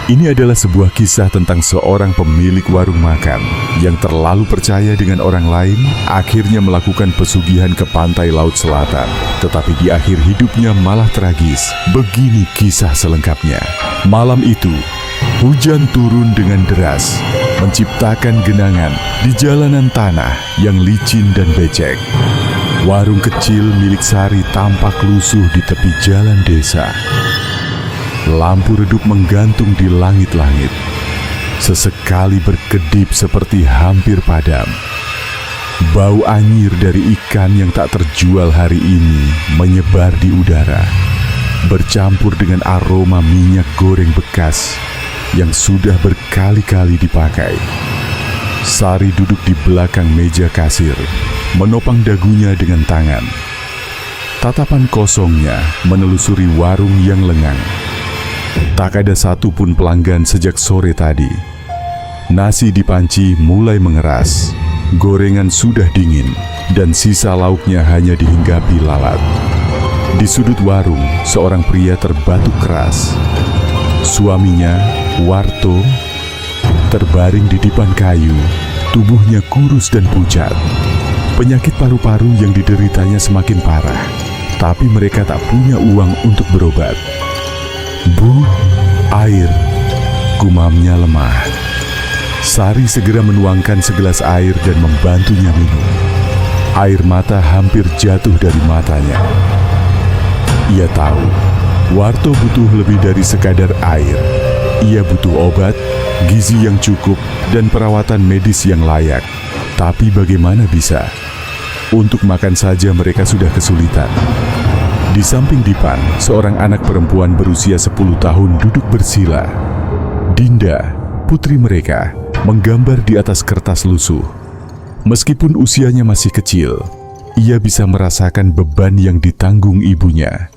Ini adalah sebuah kisah tentang seorang pemilik warung makan yang terlalu percaya dengan orang lain, akhirnya melakukan pesugihan ke pantai Laut Selatan. Tetapi di akhir hidupnya malah tragis. Begini kisah selengkapnya. Malam itu, hujan turun dengan deras, menciptakan genangan di jalanan tanah yang licin dan becek. Warung kecil milik Sari tampak lusuh di tepi jalan desa. Lampu redup menggantung di langit-langit. Sesekali berkedip seperti hampir padam. Bau anyir dari ikan yang tak terjual hari ini menyebar di udara, bercampur dengan aroma minyak goreng bekas yang sudah berkali-kali dipakai. Sari duduk di belakang meja kasir, menopang dagunya dengan tangan. Tatapan kosongnya menelusuri warung yang lengang. Tak ada satupun pelanggan sejak sore tadi. Nasi di panci mulai mengeras, gorengan sudah dingin, dan sisa lauknya hanya dihinggapi lalat. Di sudut warung, seorang pria terbatuk keras. Suaminya, Warto, terbaring di dipan kayu, tubuhnya kurus dan pucat. Penyakit paru-paru yang dideritanya semakin parah, tapi mereka tak punya uang untuk berobat. "Bu, air," gumamnya lemah. Sari segera menuangkan segelas air dan membantunya minum. Air mata hampir jatuh dari matanya. Ia tahu, Warto butuh lebih dari sekadar air. Ia butuh obat, gizi yang cukup, dan perawatan medis yang layak. Tapi bagaimana bisa? Untuk makan saja mereka sudah kesulitan. Di samping dipan, seorang anak perempuan berusia 10 tahun duduk bersila. Dinda, putri mereka, menggambar di atas kertas lusuh. Meskipun usianya masih kecil, ia bisa merasakan beban yang ditanggung ibunya.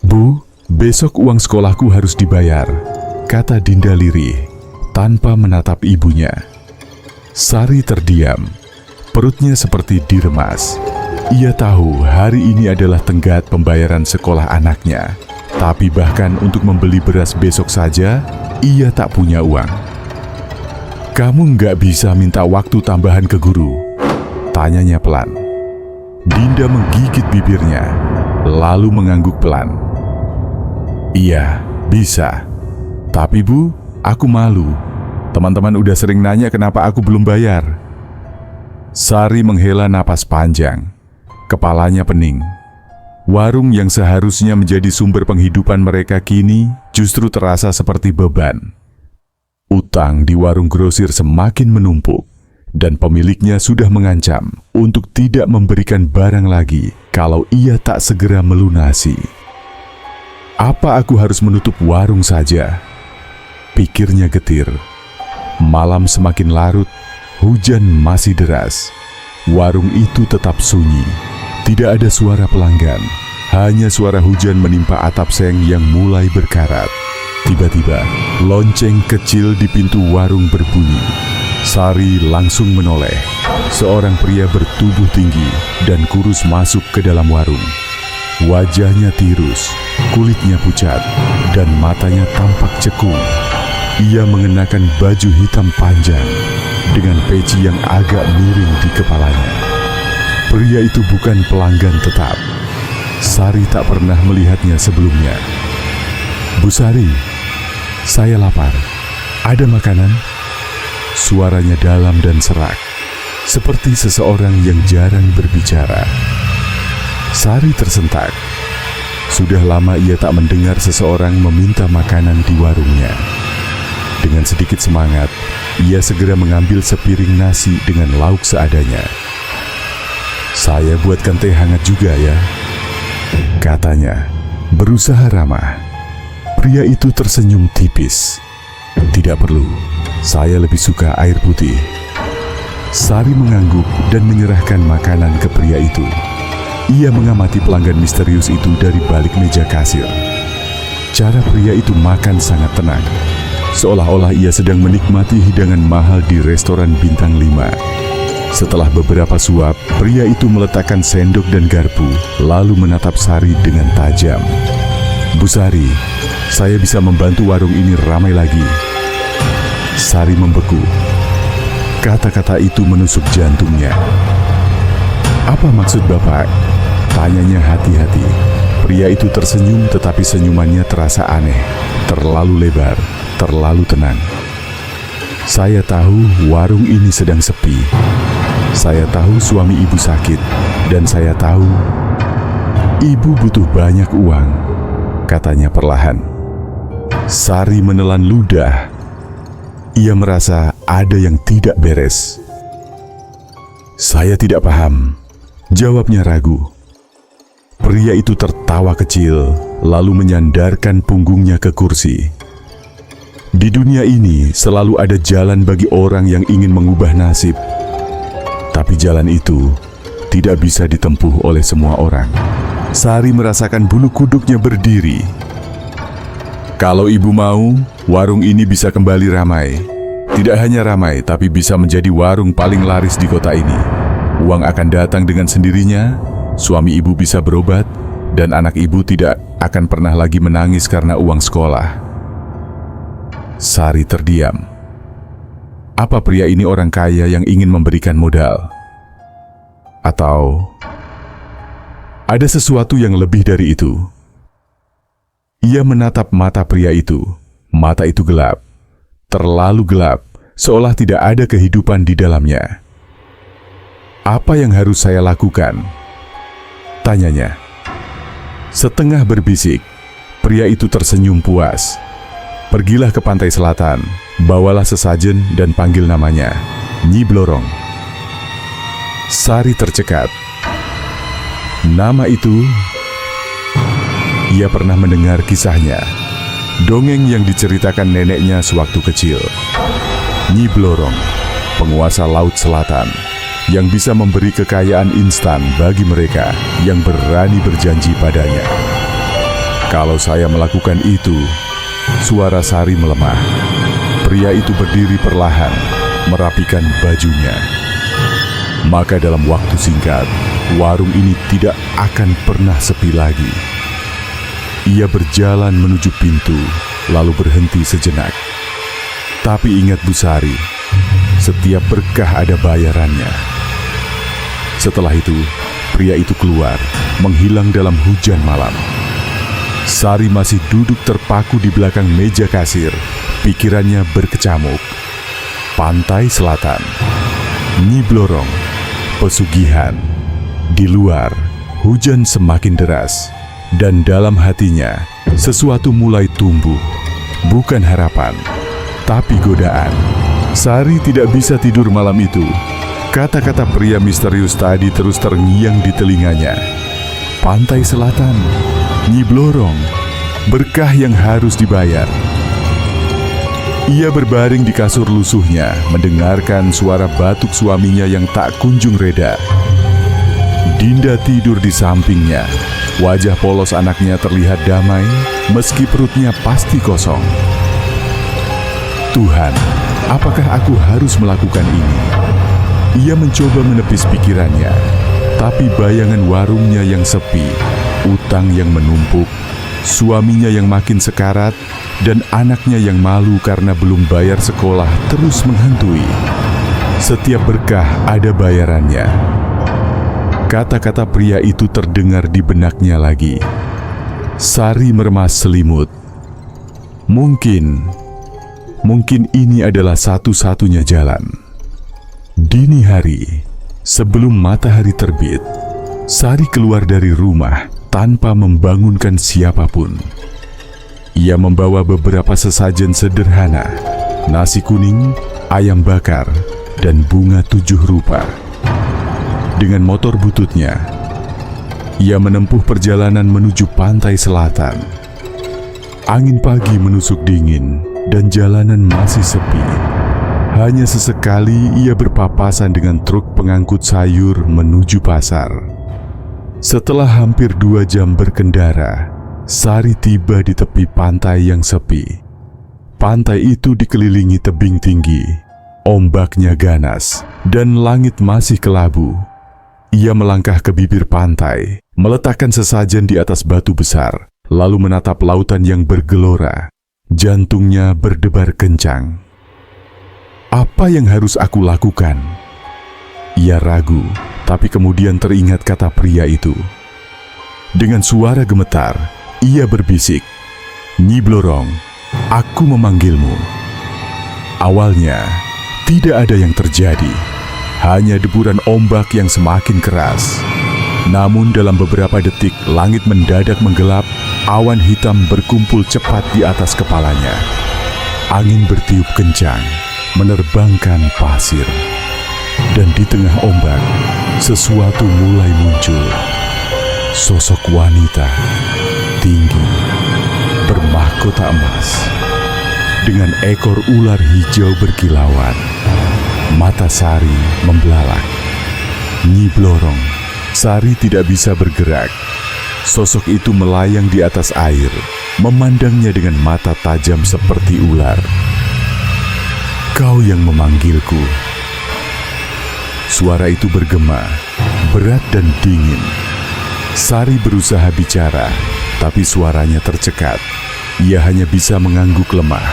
"Bu, besok uang sekolahku harus dibayar," kata Dinda lirih, tanpa menatap ibunya. Sari terdiam, perutnya seperti diremas. Ia tahu hari ini adalah tenggat pembayaran sekolah anaknya, tapi bahkan untuk membeli beras besok saja, ia tak punya uang. "Kamu nggak bisa minta waktu tambahan ke guru?" tanyanya pelan. Dinda menggigit bibirnya, lalu mengangguk pelan. "Iya, bisa. Tapi Bu, aku malu. Teman-teman udah sering nanya kenapa aku belum bayar." Sari menghela napas panjang. Kepalanya pening. Warung yang seharusnya menjadi sumber penghidupan mereka kini justru terasa seperti beban. Utang di warung grosir semakin menumpuk, dan pemiliknya sudah mengancam untuk tidak memberikan barang lagi kalau ia tak segera melunasi. "Apa aku harus menutup warung saja?" pikirnya getir. Malam semakin larut, hujan masih deras. Warung itu tetap sunyi. Tidak ada suara pelanggan, hanya suara hujan menimpa atap seng yang mulai berkarat. Tiba-tiba, lonceng kecil di pintu warung berbunyi. Sari langsung menoleh. Seorang pria bertubuh tinggi dan kurus masuk ke dalam warung. Wajahnya tirus, kulitnya pucat, dan matanya tampak cekung. Ia mengenakan baju hitam panjang dengan peci yang agak miring di kepalanya. Pria itu bukan pelanggan tetap. Sari tak pernah melihatnya sebelumnya. "Bu Sari, saya lapar. Ada makanan?" Suaranya dalam dan serak, seperti seseorang yang jarang berbicara. Sari tersentak. Sudah lama ia tak mendengar seseorang meminta makanan di warungnya. Dengan sedikit semangat, ia segera mengambil sepiring nasi dengan lauk seadanya. "Saya buatkan teh hangat juga ya," katanya, berusaha ramah. Pria itu tersenyum tipis. "Tidak perlu, saya lebih suka air putih." Sari mengangguk dan menyerahkan makanan ke pria itu. Ia mengamati pelanggan misterius itu dari balik meja kasir. Cara pria itu makan sangat tenang, seolah-olah ia sedang menikmati hidangan mahal di restoran bintang 5. Setelah beberapa suap, pria itu meletakkan sendok dan garpu, lalu menatap Sari dengan tajam. "Bu Sari, Saya bisa membantu warung ini ramai lagi. Sari membeku. Kata-kata itu menusuk jantungnya. Apa maksud Bapak? Tanyanya hati-hati. Pria itu tersenyum, tetapi senyumannya terasa aneh, terlalu lebar, terlalu tenang. Saya tahu warung ini sedang sepi. Saya tahu suami ibu sakit, dan saya tahu ibu butuh banyak uang, katanya perlahan. Sari menelan ludah. Ia merasa ada yang tidak beres. Saya tidak paham, jawabnya ragu. Pria itu tertawa kecil, lalu menyandarkan punggungnya ke kursi. Di dunia ini selalu ada jalan bagi orang yang ingin mengubah nasib. Tapi jalan itu tidak bisa ditempuh oleh semua orang. Sari merasakan bulu kuduknya berdiri. Kalau ibu mau, warung ini bisa kembali ramai. Tidak hanya ramai, tapi bisa menjadi warung paling laris di kota ini. Uang akan datang dengan sendirinya, suami ibu bisa berobat, dan anak ibu tidak akan pernah lagi menangis karena uang sekolah. Sari terdiam. Apa pria ini orang kaya yang ingin memberikan modal? Atau ada sesuatu yang lebih dari itu? Ia menatap mata pria itu. Mata itu gelap, terlalu gelap, seolah tidak ada kehidupan di dalamnya. Apa yang harus saya lakukan? Tanyanya. Setengah berbisik, pria itu tersenyum puas. Pergilah ke pantai selatan, bawalah sesajen dan panggil namanya, Nyi Blorong. Sari tercekat. Nama itu, ia pernah mendengar kisahnya. Dongeng yang diceritakan neneknya sewaktu kecil. Nyi Blorong, penguasa Laut Selatan, yang bisa memberi kekayaan instan bagi mereka yang berani berjanji padanya. Kalau saya melakukan itu, suara Sari melemah. Pria itu berdiri perlahan, merapikan bajunya. Maka dalam waktu singkat, warung ini tidak akan pernah sepi lagi. Ia berjalan menuju pintu, lalu berhenti sejenak. Tapi ingat Bu Sari, setiap berkah ada bayarannya. Setelah itu, pria itu keluar, menghilang dalam hujan malam. Sari masih duduk terpaku di belakang meja kasir. Pikirannya berkecamuk. Pantai selatan, Nyi Blorong, pesugihan. Di luar, hujan semakin deras. Dan dalam hatinya, sesuatu mulai tumbuh. Bukan harapan, tapi godaan. Sari tidak bisa tidur malam itu. Kata-kata pria misterius tadi terus terngiang di telinganya. Pantai selatan, Nyi Blorong, berkah yang harus dibayar. Ia berbaring di kasur lusuhnya, mendengarkan suara batuk suaminya yang tak kunjung reda. Dinda tidur di sampingnya. Wajah polos anaknya terlihat damai, meski perutnya pasti kosong. Tuhan, apakah aku harus melakukan ini? Ia mencoba menepis pikirannya, tapi bayangan warungnya yang sepi, utang yang menumpuk, suaminya yang makin sekarat, dan anaknya yang malu karena belum bayar sekolah terus menghantui. Setiap berkah ada bayarannya. Kata-kata pria itu terdengar di benaknya lagi. Sari meremas selimut. Mungkin ini adalah satu-satunya jalan. Dini hari, sebelum matahari terbit, Sari keluar dari rumah tanpa membangunkan siapapun. Ia membawa beberapa sesajen sederhana, nasi kuning, ayam bakar, dan bunga 7 rupa. Dengan motor bututnya, ia menempuh perjalanan menuju pantai selatan. Angin pagi menusuk dingin dan jalanan masih sepi. Hanya sesekali ia berpapasan dengan truk pengangkut sayur menuju pasar. Setelah hampir 2 jam berkendara, Sari tiba di tepi pantai yang sepi. Pantai itu dikelilingi tebing tinggi, ombaknya ganas, dan langit masih kelabu. Ia melangkah ke bibir pantai, meletakkan sesajen di atas batu besar, lalu menatap lautan yang bergelora. Jantungnya berdebar kencang. Apa yang harus aku lakukan? Ia ragu, tapi kemudian teringat kata pria itu. Dengan suara gemetar, ia berbisik, "Nyi Blorong, aku memanggilmu." Awalnya, tidak ada yang terjadi, hanya deburan ombak yang semakin keras. Namun dalam beberapa detik, langit mendadak menggelap, awan hitam berkumpul cepat di atas kepalanya. Angin bertiup kencang, menerbangkan pasir. Dan di tengah ombak, sesuatu mulai muncul. Sosok wanita, tinggi, bermahkota emas, dengan ekor ular hijau berkilauan. Mata Sari membelalak. Nyi Blorong, Sari tidak bisa bergerak. Sosok itu melayang di atas air, memandangnya dengan mata tajam seperti ular. "Kau yang memanggilku." Suara itu bergema, berat dan dingin. Sari berusaha bicara, tapi suaranya tercekat. Ia hanya bisa mengangguk lemah.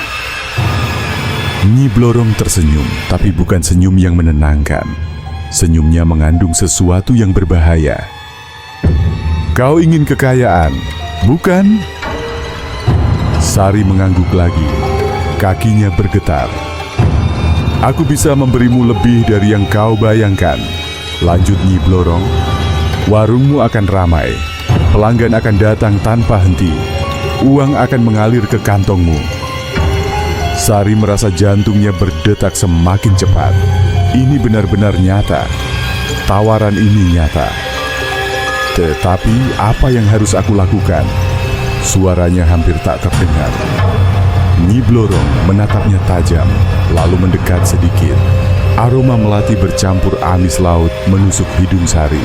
Nyi Blorong tersenyum, tapi bukan senyum yang menenangkan. Senyumnya mengandung sesuatu yang berbahaya. "Kau ingin kekayaan, bukan?" Sari mengangguk lagi. Kakinya bergetar. "Aku bisa memberimu lebih dari yang kau bayangkan," lanjut Nyi Blorong. "Warungmu akan ramai, pelanggan akan datang tanpa henti, uang akan mengalir ke kantongmu." Sari merasa jantungnya berdetak semakin cepat. Ini benar-benar nyata. Tawaran ini nyata. Tetapi apa yang harus aku lakukan? Suaranya hampir tak terdengar. Nyi Blorong menatapnya tajam, lalu mendekat sedikit. Aroma melati bercampur amis laut menusuk hidung Sari.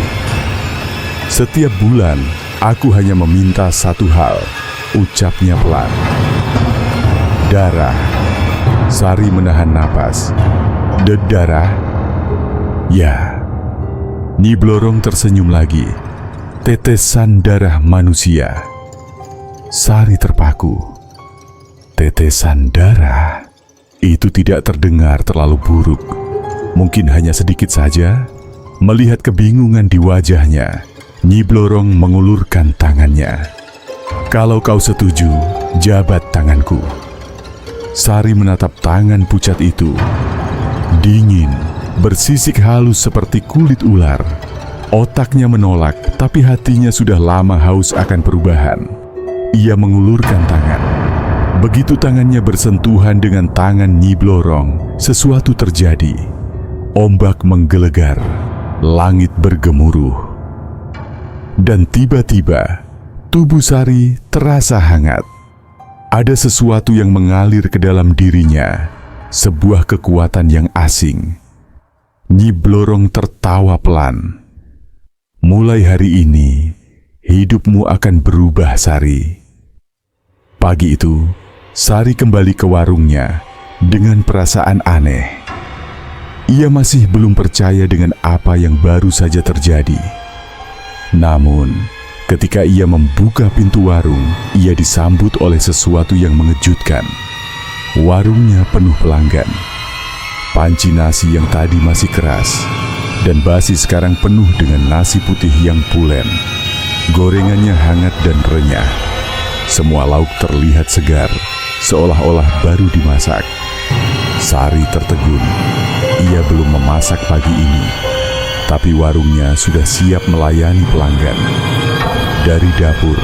"Setiap bulan, aku hanya meminta satu hal," ucapnya pelan. "Darah." Sari menahan napas. "Darah?" "Ya." Nyi Blorong tersenyum lagi. "Tetesan darah manusia." Sari terpaku. Tetesan darah? Itu tidak terdengar terlalu buruk. Mungkin hanya sedikit saja. Melihat kebingungan di wajahnya, Nyi Blorong mengulurkan tangannya. "Kalau kau setuju, jabat tanganku." Sari menatap tangan pucat itu. Dingin, bersisik halus seperti kulit ular. Otaknya menolak, tapi hatinya sudah lama haus akan perubahan. Ia mengulurkan tangan. Begitu tangannya bersentuhan dengan tangan Nyi Blorong, sesuatu terjadi. Ombak menggelegar, langit bergemuruh. Dan tiba-tiba, tubuh Sari terasa hangat. Ada sesuatu yang mengalir ke dalam dirinya, sebuah kekuatan yang asing. Nyi Blorong tertawa pelan. "Mulai hari ini, hidupmu akan berubah, Sari." Pagi itu, Sari kembali ke warungnya dengan perasaan aneh. Ia masih belum percaya dengan apa yang baru saja terjadi. Namun, ketika ia membuka pintu warung, ia disambut oleh sesuatu yang mengejutkan. Warungnya penuh pelanggan. Panci nasi yang tadi masih keras dan basi sekarang penuh dengan nasi putih yang pulen. Gorengannya hangat dan renyah. Semua lauk terlihat segar, seolah-olah baru dimasak. Sari tertegun. Ia belum memasak pagi ini, tapi warungnya sudah siap melayani pelanggan. Dari dapur,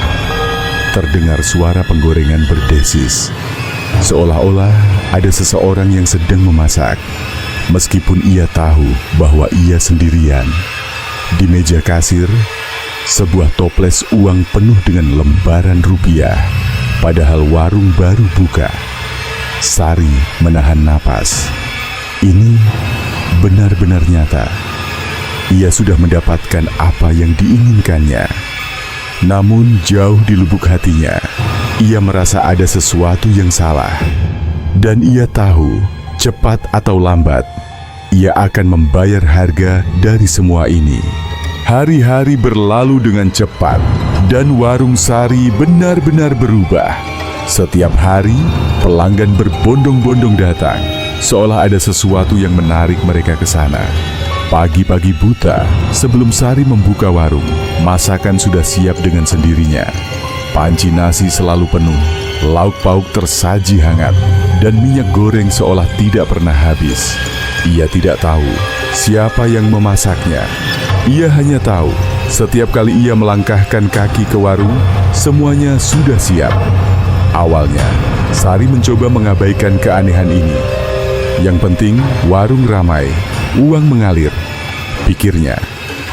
terdengar suara penggorengan berdesis. Seolah-olah ada seseorang yang sedang memasak. Meskipun ia tahu bahwa ia sendirian. Di meja kasir, sebuah toples uang penuh dengan lembaran rupiah. Padahal warung baru buka. Sari menahan napas. Ini benar-benar nyata. Ia sudah mendapatkan apa yang diinginkannya. Namun jauh di lubuk hatinya, ia merasa ada sesuatu yang salah. Dan ia tahu, cepat atau lambat, ia akan membayar harga dari semua ini. Hari-hari berlalu dengan cepat, dan warung Sari benar-benar berubah. Setiap hari, pelanggan berbondong-bondong datang, seolah ada sesuatu yang menarik mereka ke sana. Pagi-pagi buta, sebelum Sari membuka warung, masakan sudah siap dengan sendirinya. Panci nasi selalu penuh, lauk pauk tersaji hangat, dan minyak goreng seolah tidak pernah habis. Ia tidak tahu siapa yang memasaknya. Ia hanya tahu, setiap kali ia melangkahkan kaki ke warung, semuanya sudah siap. Awalnya, Sari mencoba mengabaikan keanehan ini. Yang penting, warung ramai, uang mengalir, pikirnya.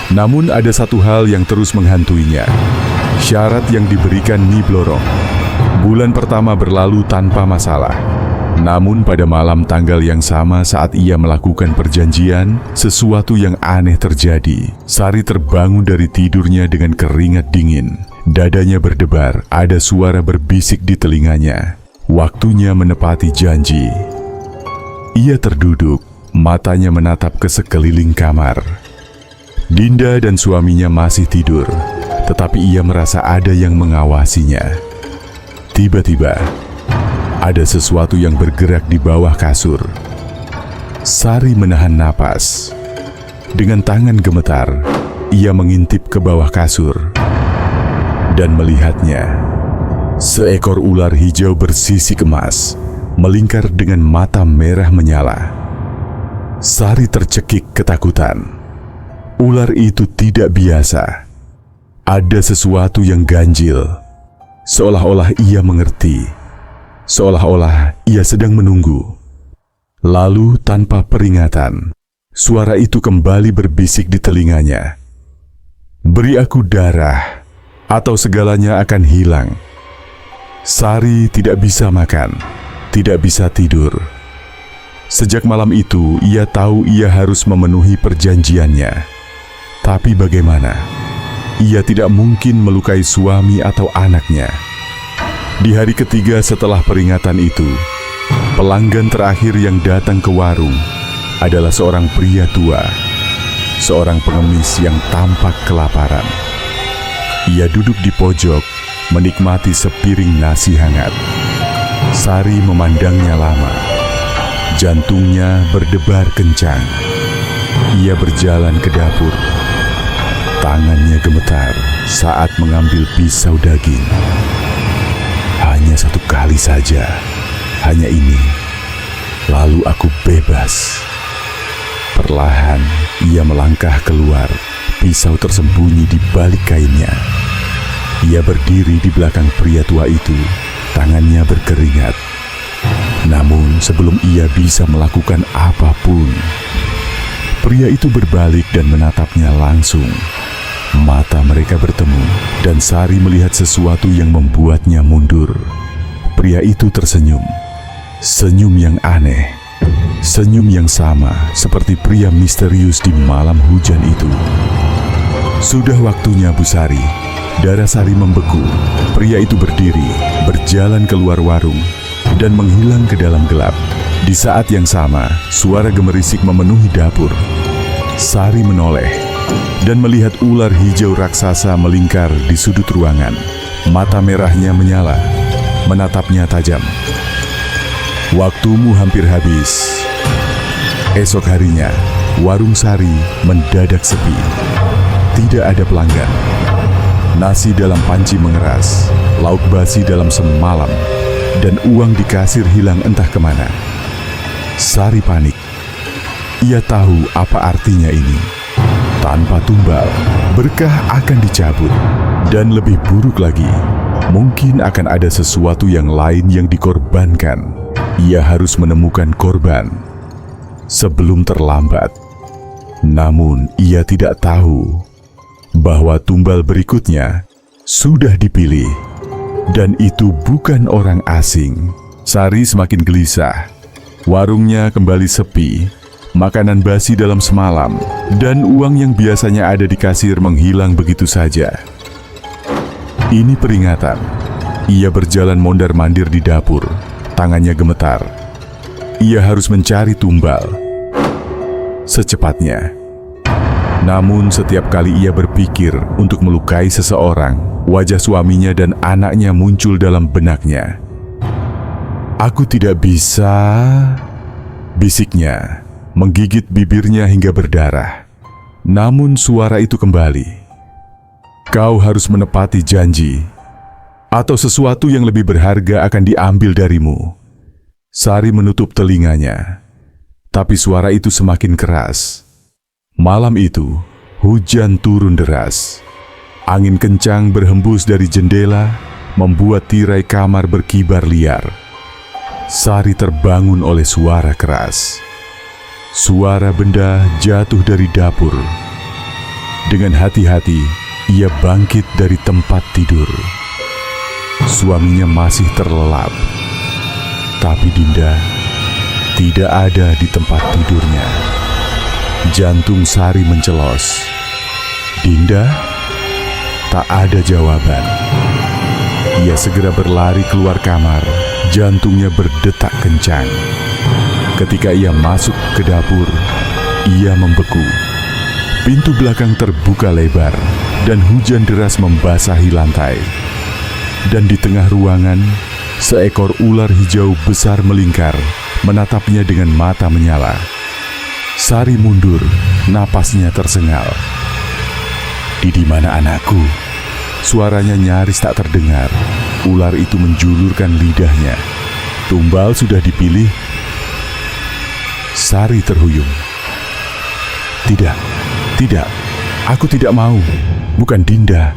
Namun ada satu hal yang terus menghantuinya. Syarat yang diberikan Nyi Blorong. Bulan pertama berlalu tanpa masalah. Namun pada malam tanggal yang sama saat ia melakukan perjanjian, sesuatu yang aneh terjadi. Sari terbangun dari tidurnya dengan keringat dingin. Dadanya berdebar, ada suara berbisik di telinganya. Waktunya menepati janji. Ia terduduk, matanya menatap ke sekeliling kamar. Dinda dan suaminya masih tidur, tetapi ia merasa ada yang mengawasinya. Tiba-tiba, ada sesuatu yang bergerak di bawah kasur. Sari menahan napas. Dengan tangan gemetar, ia mengintip ke bawah kasur dan melihatnya. Seekor ular hijau bersisik emas melingkar dengan mata merah menyala. Sari tercekik ketakutan. Ular itu tidak biasa. Ada sesuatu yang ganjil. Seolah-olah ia mengerti. Seolah-olah ia sedang menunggu. Lalu tanpa peringatan, suara itu kembali berbisik di telinganya. Beri aku darah, atau segalanya akan hilang. Sari tidak bisa makan, tidak bisa tidur. Sejak malam itu, ia tahu ia harus memenuhi perjanjiannya. Tapi bagaimana? Ia tidak mungkin melukai suami atau anaknya. Di hari ketiga setelah peringatan itu, pelanggan terakhir yang datang ke warung adalah seorang pria tua, seorang pengemis yang tampak kelaparan. Ia duduk di pojok, menikmati sepiring nasi hangat. Sari memandangnya lama. Jantungnya berdebar kencang. Ia berjalan ke dapur. Tangannya gemetar saat mengambil pisau daging. Hanya satu kali saja, hanya ini. Lalu aku bebas. Perlahan, ia melangkah keluar, pisau tersembunyi di balik kainnya. Ia berdiri di belakang pria tua itu, tangannya berkeringat. Namun sebelum ia bisa melakukan apapun, pria itu berbalik dan menatapnya langsung. Mata mereka bertemu, dan Sari melihat sesuatu yang membuatnya mundur. Pria itu tersenyum. Senyum yang aneh. Senyum yang sama seperti pria misterius di malam hujan itu. Sudah waktunya, Bu Sari. Darah Sari membeku. Pria itu berdiri, berjalan keluar warung, dan menghilang ke dalam gelap. Di saat yang sama, suara gemerisik memenuhi dapur. Sari menoleh dan melihat ular hijau raksasa melingkar di sudut ruangan. Mata merahnya menyala, menatapnya tajam. Waktumu hampir habis. Esok harinya, warung Sari mendadak sepi. Tidak ada pelanggan. Nasi dalam panci mengeras, lauk basi dalam semalam, dan uang di kasir hilang entah kemana. Sari panik. Ia tahu apa artinya ini. Tanpa tumbal, berkah akan dicabut. Dan lebih buruk lagi, mungkin akan ada sesuatu yang lain yang dikorbankan. Ia harus menemukan korban sebelum terlambat. Namun ia tidak tahu bahwa tumbal berikutnya sudah dipilih. Dan itu bukan orang asing. Sari semakin gelisah. Warungnya kembali sepi. Makanan basi dalam semalam, dan uang yang biasanya ada di kasir menghilang begitu saja. Ini peringatan. Ia berjalan mondar-mandir di dapur, tangannya gemetar. Ia harus mencari tumbal secepatnya. Namun setiap kali ia berpikir untuk melukai seseorang, wajah suaminya dan anaknya muncul dalam benaknya. "Aku tidak bisa," bisiknya, menggigit bibirnya hingga berdarah. Namun suara itu kembali. "Kau harus menepati janji, atau sesuatu yang lebih berharga akan diambil darimu." Sari menutup telinganya, tapi suara itu semakin keras. Malam itu, hujan turun deras. Angin kencang berhembus dari jendela, membuat tirai kamar berkibar liar. Sari terbangun oleh suara keras. Suara benda jatuh dari dapur. Dengan hati-hati, ia bangkit dari tempat tidur. Suaminya masih terlelap, tapi Dinda tidak ada di tempat tidurnya. Jantung Sari mencelos. "Dinda?" Tak ada jawaban. Ia segera berlari keluar kamar, jantungnya berdetak kencang. Ketika ia masuk ke dapur, ia membeku. Pintu belakang terbuka lebar, dan hujan deras membasahi lantai. Dan di tengah ruangan, seekor ular hijau besar melingkar, menatapnya dengan mata menyala. Sari mundur, napasnya tersengal. "Di mana anakku?" Suaranya nyaris tak terdengar. Ular itu menjulurkan lidahnya. "Tumbal sudah dipilih?" Sari terhuyung. Tidak, aku tidak mau. Bukan Dinda."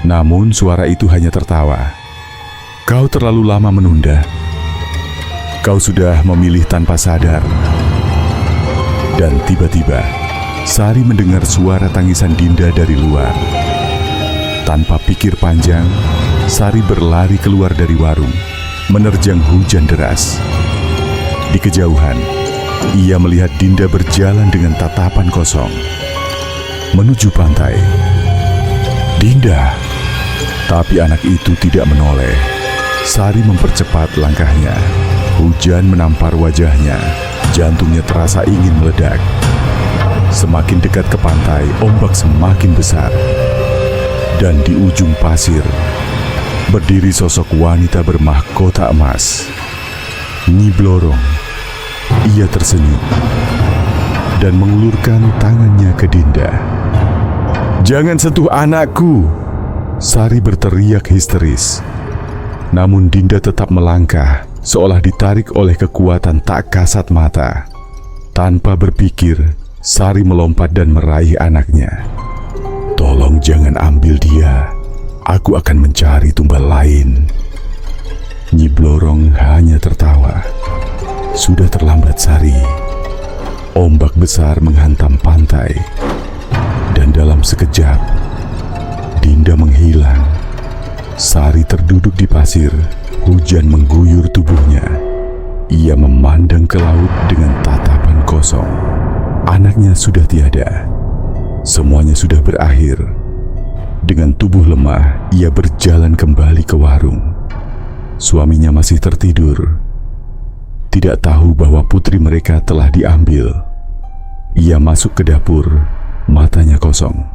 Namun suara itu hanya tertawa. "Kau terlalu lama menunda. Kau sudah memilih tanpa sadar." Dan tiba-tiba, Sari mendengar suara tangisan Dinda dari luar. Tanpa pikir panjang, Sari berlari keluar dari warung, menerjang hujan deras. Di kejauhan, ia melihat Dinda berjalan dengan tatapan kosong menuju pantai. "Dinda!" Tapi anak itu tidak menoleh. Sari mempercepat langkahnya. Hujan menampar wajahnya. Jantungnya terasa ingin meledak. Semakin dekat ke pantai, ombak semakin besar. Dan di ujung pasir, berdiri sosok wanita bermahkota emas. Nyi Blorong. Ia tersenyum dan mengulurkan tangannya ke Dinda. "Jangan sentuh anakku!" Sari berteriak histeris. Namun Dinda tetap melangkah, seolah ditarik oleh kekuatan tak kasat mata. Tanpa berpikir, Sari melompat dan meraih anaknya. "Tolong jangan ambil dia. Aku akan mencari tumbal lain." Nyi Blorong hanya tertawa. Sudah terlambat, Sari. Ombak besar menghantam pantai. Dan dalam sekejap, Dinda menghilang. Sari terduduk di pasir. Hujan mengguyur tubuhnya. Ia memandang ke laut dengan tatapan kosong. Anaknya sudah tiada. Semuanya sudah berakhir. Dengan tubuh lemah, ia berjalan kembali ke warung. Suaminya masih tertidur. Tidak tahu bahwa putri mereka telah diambil. Ia masuk ke dapur, matanya kosong.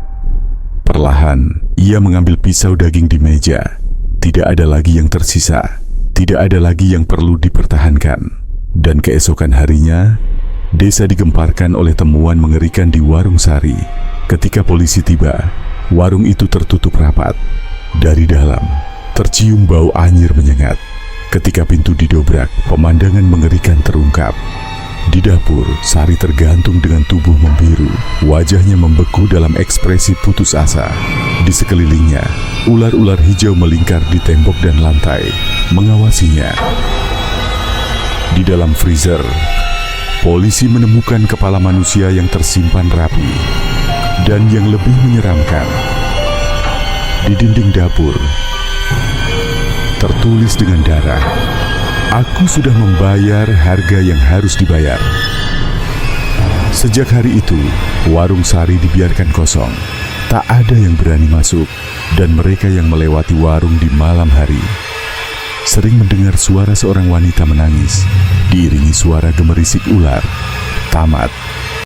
Perlahan, ia mengambil pisau daging di meja. Tidak ada lagi yang tersisa. Tidak ada lagi yang perlu dipertahankan. Dan keesokan harinya, desa digemparkan oleh temuan mengerikan di warung Sari. Ketika polisi tiba, warung itu tertutup rapat. Dari dalam, tercium bau anyir menyengat. Ketika pintu didobrak, pemandangan mengerikan terungkap. Di dapur, Sari tergantung dengan tubuh membiru. Wajahnya membeku dalam ekspresi putus asa. Di sekelilingnya, ular-ular hijau melingkar di tembok dan lantai, mengawasinya. Di dalam freezer, polisi menemukan kepala manusia yang tersimpan rapi. Dan yang lebih menyeramkan, di dinding dapur, tertulis dengan darah, "Aku sudah membayar harga yang harus dibayar." Sejak hari itu, warung Sari dibiarkan kosong. Tak ada yang berani masuk, dan mereka yang melewati warung di malam hari sering mendengar suara seorang wanita menangis, diiringi suara gemerisik ular. Tamat.